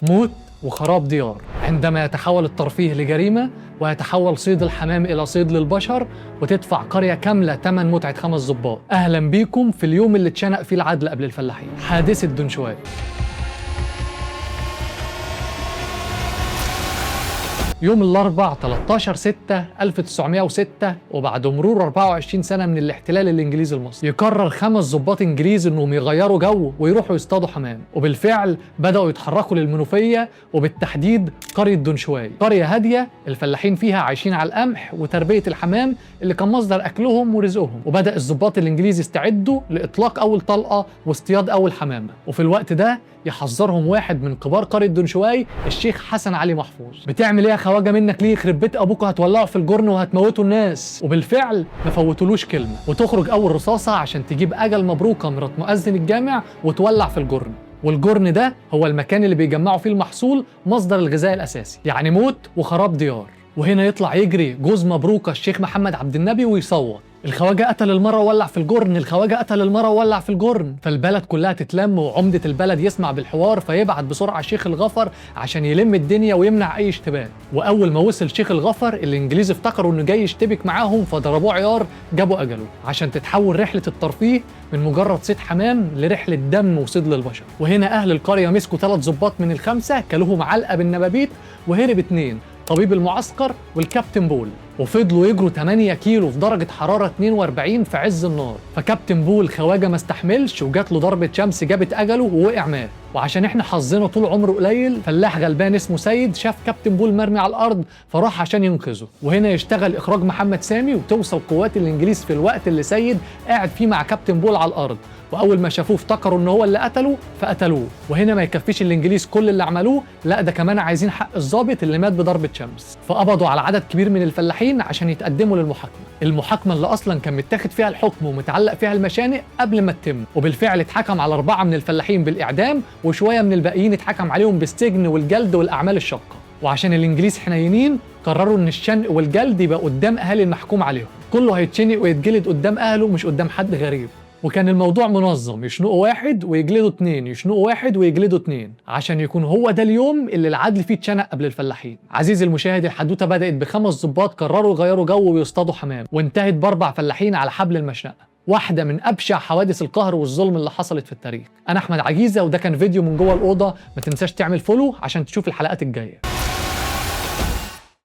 موت وخراب ديار عندما يتحول الترفيه لجريمة ويتحول صيد الحمام إلى صيد للبشر، وتدفع قرية كاملة ثمن متعة 5 ضباط. أهلا بيكم في اليوم اللي اتشنق فيه العدل قبل الفلاحين، حادثة دنشواي. يوم الأربعاء 13/6/1906 وبعد مرور 24 سنة من الاحتلال الإنجليزي المصري، يقرر 5 ضباط إنجليز إنهم يغيروا جو ويروحوا يصطادوا حمام، وبالفعل بدأوا يتحركوا للمنوفية وبالتحديد قرية دنشواي. قرية هادية الفلاحين فيها عايشين على القمح وتربية الحمام اللي كان مصدر أكلهم ورزقهم، وبدأ الضباط الإنجليز يستعدوا لإطلاق أول طلقة واصطياد أول حمامة. وفي الوقت ده يحذرهم واحد من كبار قرية دنشواي، الشيخ حسن علي محفوظ. بتعمل ايه يا خواجه منك ليه؟ يخرب بيت ابوكوا هتولعوا في الجرن وهتموتوا الناس. وبالفعل ما فوتولوش كلمه، وتخرج اول رصاصه عشان تجيب اجل مبروكه مرات مؤذن الجامع وتولع في الجرن. والجرن ده هو المكان اللي بيجمعوا فيه المحصول، مصدر الغذاء الاساسي، يعني موت وخراب ديار. وهنا يطلع يجري جوز مبروكه الشيخ محمد عبد النبي ويصوت: الخواجه قتل المره وولع في الجرن، الخواجه قتل المره وولع في الجرن. فالبلد كلها تتلم، وعمده البلد يسمع بالحوار فيبعت بسرعه شيخ الغفر عشان يلم الدنيا ويمنع اي اشتباك. واول ما وصل شيخ الغفر الانجليز افتكروا انه جاي يشتبك معاهم، فضربوه عيار جابوا اجله، عشان تتحول رحله الترفيه من مجرد صيد حمام لرحله دم وصيد للبشر. وهنا اهل القريه مسكوا 3 ضباط من ال5 كلوهم علقه بالنبابيت، وهرب 2: طبيب المعسكر والكابتن بول. وفضلوا يجروا 8 كيلو في درجة حرارة 42 في عز النار. فكابتن بول خواجه ما استحملش وجات له ضربة شمس جابت أجله ووقع مات. وعشان احنا حظنا طول عمره قليل، فلاح غلبان اسمه سيد شاف كابتن بول مرمي على الأرض فراح عشان ينقذه. وهنا يشتغل إخراج محمد سامي، وتوصل قوات الإنجليز في الوقت اللي سيد قاعد فيه مع كابتن بول على الأرض. واول ما شافوه افتكروا ان هو اللي قتله فقتلوه. وهنا ما يكفيش الانجليز كل اللي عملوه، لا ده كمان عايزين حق الضابط اللي مات بضربه شمس. فقبضوا على عدد كبير من الفلاحين عشان يتقدموا المحاكمه اللي اصلا كان متاخد فيها الحكم ومتعلق فيها المشانق قبل ما تتم. وبالفعل اتحكم على 4 من الفلاحين بالاعدام، وشويه من الباقيين اتحكم عليهم بالسجن والجلد والاعمال الشاقه. وعشان الانجليز حنينين قرروا ان الشنق والجلد يبقى قدام اهالي المحكوم عليهم، كله هيتشنق ويتجلد قدام اهله مش قدام حد غريب. وكان الموضوع منظم، يشنقوا 1 ويجلدوا 2، يشنقوا 1 ويجلدوا 2، عشان يكون هو ده اليوم اللي العدل فيه اتشنق قبل الفلاحين. عزيزي المشاهد، الحدوته بدأت ب5 ضباط قرروا يغيروا جو ويصطادوا حمام، وانتهت ب4 فلاحين على حبل المشنقه. واحدة من أبشع حوادث القهر والظلم اللي حصلت في التاريخ. أنا أحمد عجيزة، وده كان فيديو من جوه الأوضة. ما تنساش تعمل فولو عشان تشوف الحلقات الجاية.